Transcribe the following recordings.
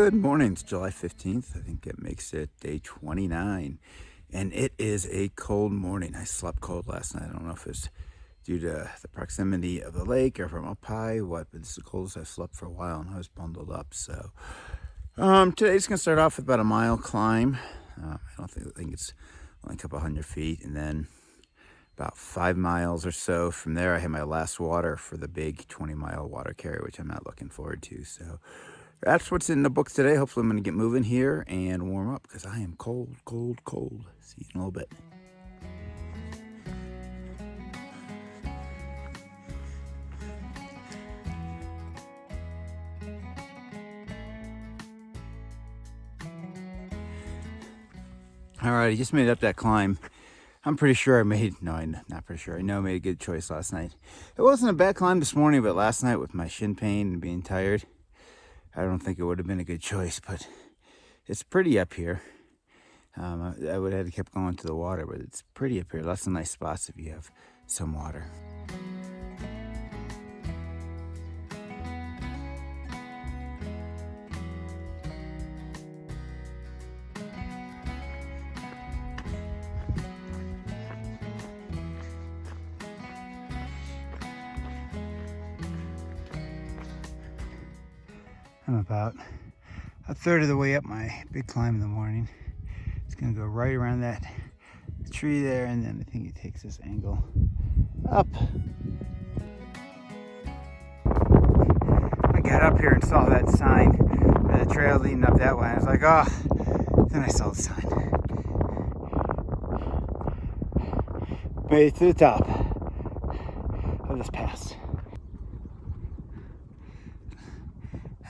Good morning. It's July 15th. I think it makes it day 29. And it is a cold morning. I slept cold last night. I don't know if it's due to the proximity of the lake or from up high, but it's the coldest I've slept for a while, and I was bundled up. So today's going to start off with about a mile climb. I think it's only a couple hundred feet. And then about 5 miles or so from there, I have my last water for the big 20-mile water carry, which I'm not looking forward to. So that's what's in the book today. Hopefully I'm going to get moving here and warm up because I am cold, cold, cold. See you in a little bit. All right, I just made up that climb. I'm pretty sure I made, no, I'm not pretty sure. I know I made a good choice last night. It wasn't a bad climb this morning, but last night with my shin pain and being tired, I don't think it would have been a good choice, but it's pretty up here. I would have kept going to the water, but it's pretty up here. Lots of nice spots if you have some water. I'm about a third of the way up my big climb in the morning. It's gonna go right around that tree there, and then I think it takes this angle up. I got up here and saw that sign for the trail leading up that way. I was like, oh, then I saw the sign. Made it to the top of this pass.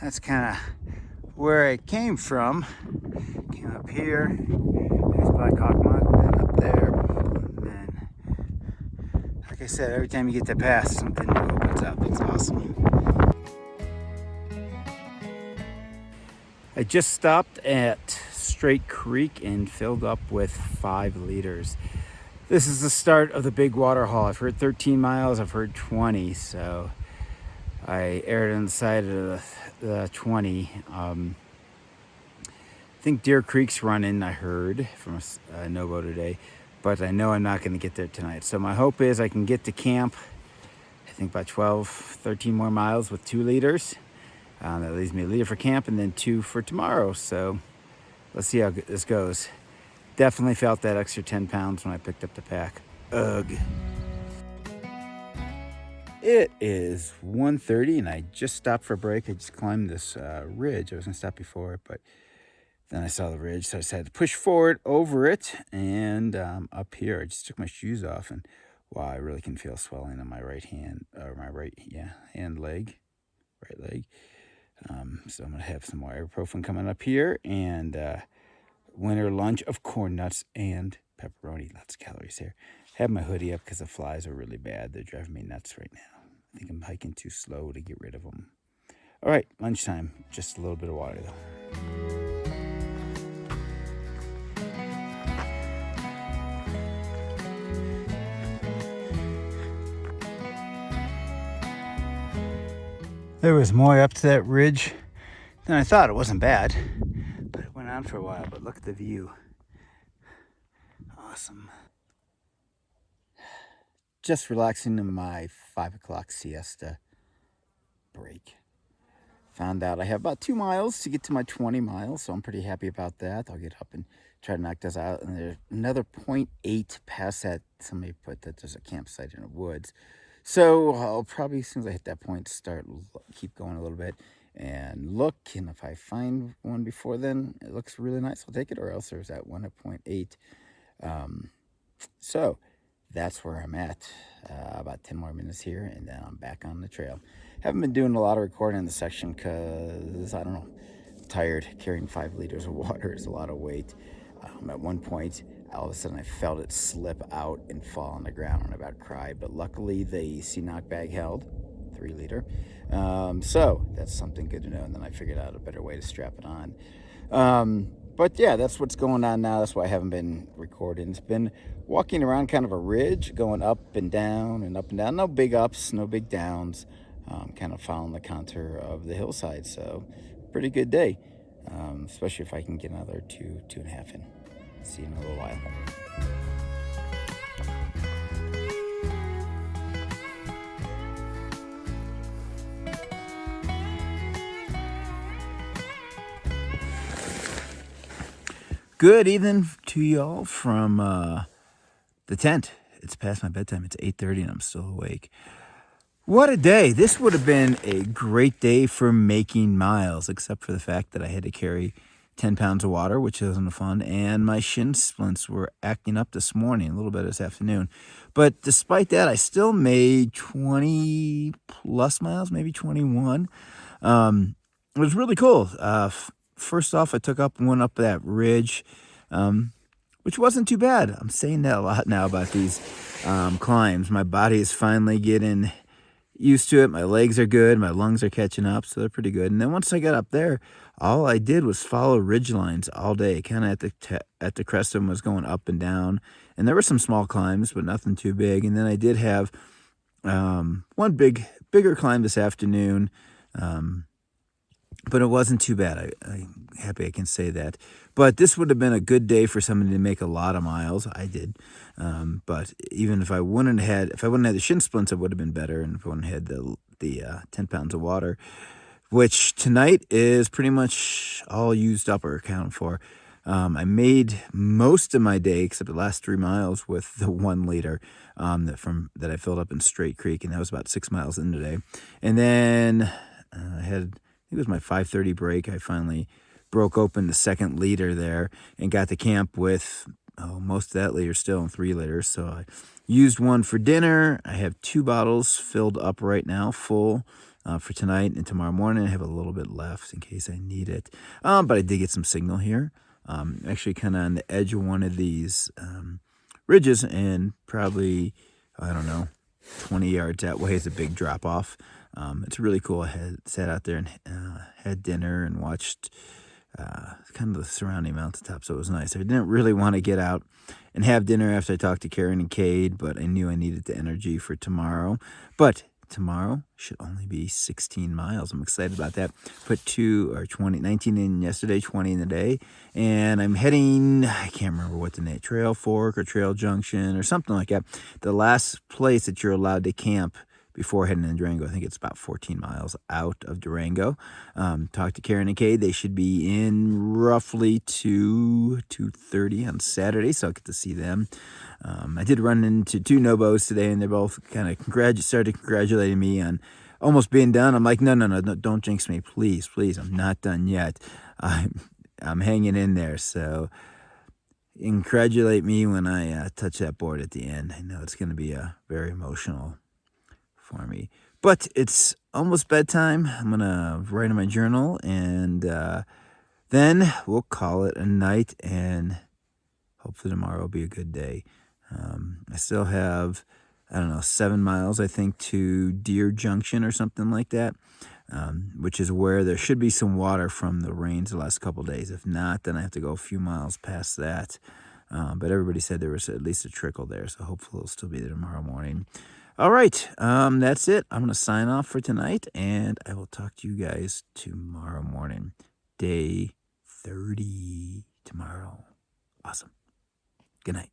That's kind of where I came from. Came up here, there's Black Hawk Mountain up there, and then, like I said, every time you get to pass, something new opens up. It's awesome. I just stopped at Straight Creek and filled up with 5 liters. This is the start of the big water haul. I've heard 13 miles, I've heard 20, so I erred on the side of the 20. I think Deer Creek's running, I heard from a Novo today, but I know I'm not going to get there tonight. So my hope is I can get to camp, I think about 12, 13 more miles with 2 liters. That leaves me a liter for camp and then 2 for tomorrow. So let's see how this goes. Definitely felt that extra 10 pounds when I picked up the pack. Ugh. It is 1:30 and I just stopped for a break. I just climbed this ridge. I was going to stop before, but then I saw the ridge, so I decided to push forward over it. And up here, I just took my shoes off, and wow, I really can feel swelling on my right hand, or my right leg. So I'm going to have some more ibuprofen coming up here, and winter lunch of corn nuts and pepperoni. Lots of calories here. Have my hoodie up because the flies are really bad. They're driving me nuts right now. I think I'm hiking too slow to get rid of them. All right, lunchtime. Just a little bit of water, though. There was more up to that ridge than I thought. It wasn't bad, but it went on for a while. But look at the view. Awesome. Just relaxing in my 5 o'clock siesta break. Found out I have about 2 miles to get to my 20 miles, so I'm pretty happy about that. I'll get up and try to knock this out. And there's another 0.8 past that. Somebody put that there's a campsite in the woods. So I'll probably, as soon as I hit that point, keep going a little bit and look. And if I find one before then, it looks really nice, I'll take it. Or else there's that one at 0.8. So that's where I'm at. About 10 more minutes here, and then I'm back on the trail. Haven't been doing a lot of recording in this section because, I don't know, I'm tired. Carrying 5 liters of water is a lot of weight. At one point, all of a sudden I felt it slip out and fall on the ground, and I about cried. But luckily the CNOC bag held, 3 liter. So that's something good to know. And then I figured out a better way to strap it on. But yeah, that's what's going on now. That's why I haven't been recording. It's been walking around kind of a ridge, going up and down and up and down. No big ups, no big downs. Kind of following the contour of the hillside. So pretty good day. especially if I can get another 2.5 in. See you in a little while. Good evening to y'all from the tent. It's past my bedtime. It's 8:30 and I'm still awake. What a day. This would have been a great day for making miles, except for the fact that I had to carry 10 pounds of water, which isn't fun, and my shin splints were acting up this morning, a little bit this afternoon. But despite that, I still made 20 plus miles, maybe 21. It was really cool. First off, I went up that ridge, which wasn't too bad. I'm saying that a lot now about these climbs. My body is finally getting used to it. My legs are good. My lungs are catching up, so they're pretty good. And then once I got up there, all I did was follow ridge lines all day. Kind of at the crest of them was going up and down. And there were some small climbs, but nothing too big. And then I did have one bigger climb this afternoon, but it wasn't too bad. I'm happy I can say that. But this would have been a good day for somebody to make a lot of miles. I did. But even if I wouldn't have had the shin splints, it would have been better. And if I wouldn't have had the 10 pounds of water, which tonight is pretty much all used up or accounted for. I made most of my day, except the last 3 miles, with the 1 liter that I filled up in Straight Creek, and that was about 6 miles in today. And then I think it was my 5:30 break. I finally broke open the 2nd liter there and got to camp with most of that liter still in 3 liters. So I used one for dinner. I have 2 bottles filled up right now, full for tonight and tomorrow morning. I have a little bit left in case I need it. But I did get some signal here. Actually kind of on the edge of one of these ridges, and probably, 20 yards that way is a big drop off. It's really cool. I sat out there and had dinner and watched kind of the surrounding mountaintop, so it was nice. I didn't really want to get out and have dinner after I talked to Karen and Cade, but I knew I needed the energy for tomorrow. But tomorrow should only be 16 miles. I'm excited about that. Put 19 in yesterday, 20 in the day, and I'm heading, I can't remember what the name, Trail Fork or Trail Junction or something like that. The last place that you're allowed to camp before heading to Durango. I think it's about 14 miles out of Durango. Talked to Karen and Cade. They should be in roughly 2:30 on Saturday, so I'll get to see them. I did run into 2 Nobos today, and they're both kind of started congratulating me on almost being done. I'm like, no, don't jinx me, please. I'm not done yet. I'm hanging in there, so congratulate me when I touch that board at the end. I know it's going to be very emotional for me. But it's almost bedtime. I'm going to write in my journal, and then we'll call it a night, and hopefully tomorrow will be a good day. I still have, 7 miles, I think, to Deer Junction or something like that, which is where there should be some water from the rains the last couple of days. If not, then I have to go a few miles past that. But everybody said there was at least a trickle there, so hopefully it'll still be there tomorrow morning. All right, that's it. I'm going to sign off for tonight, and I will talk to you guys tomorrow morning. Day 30 tomorrow. Awesome. Good night.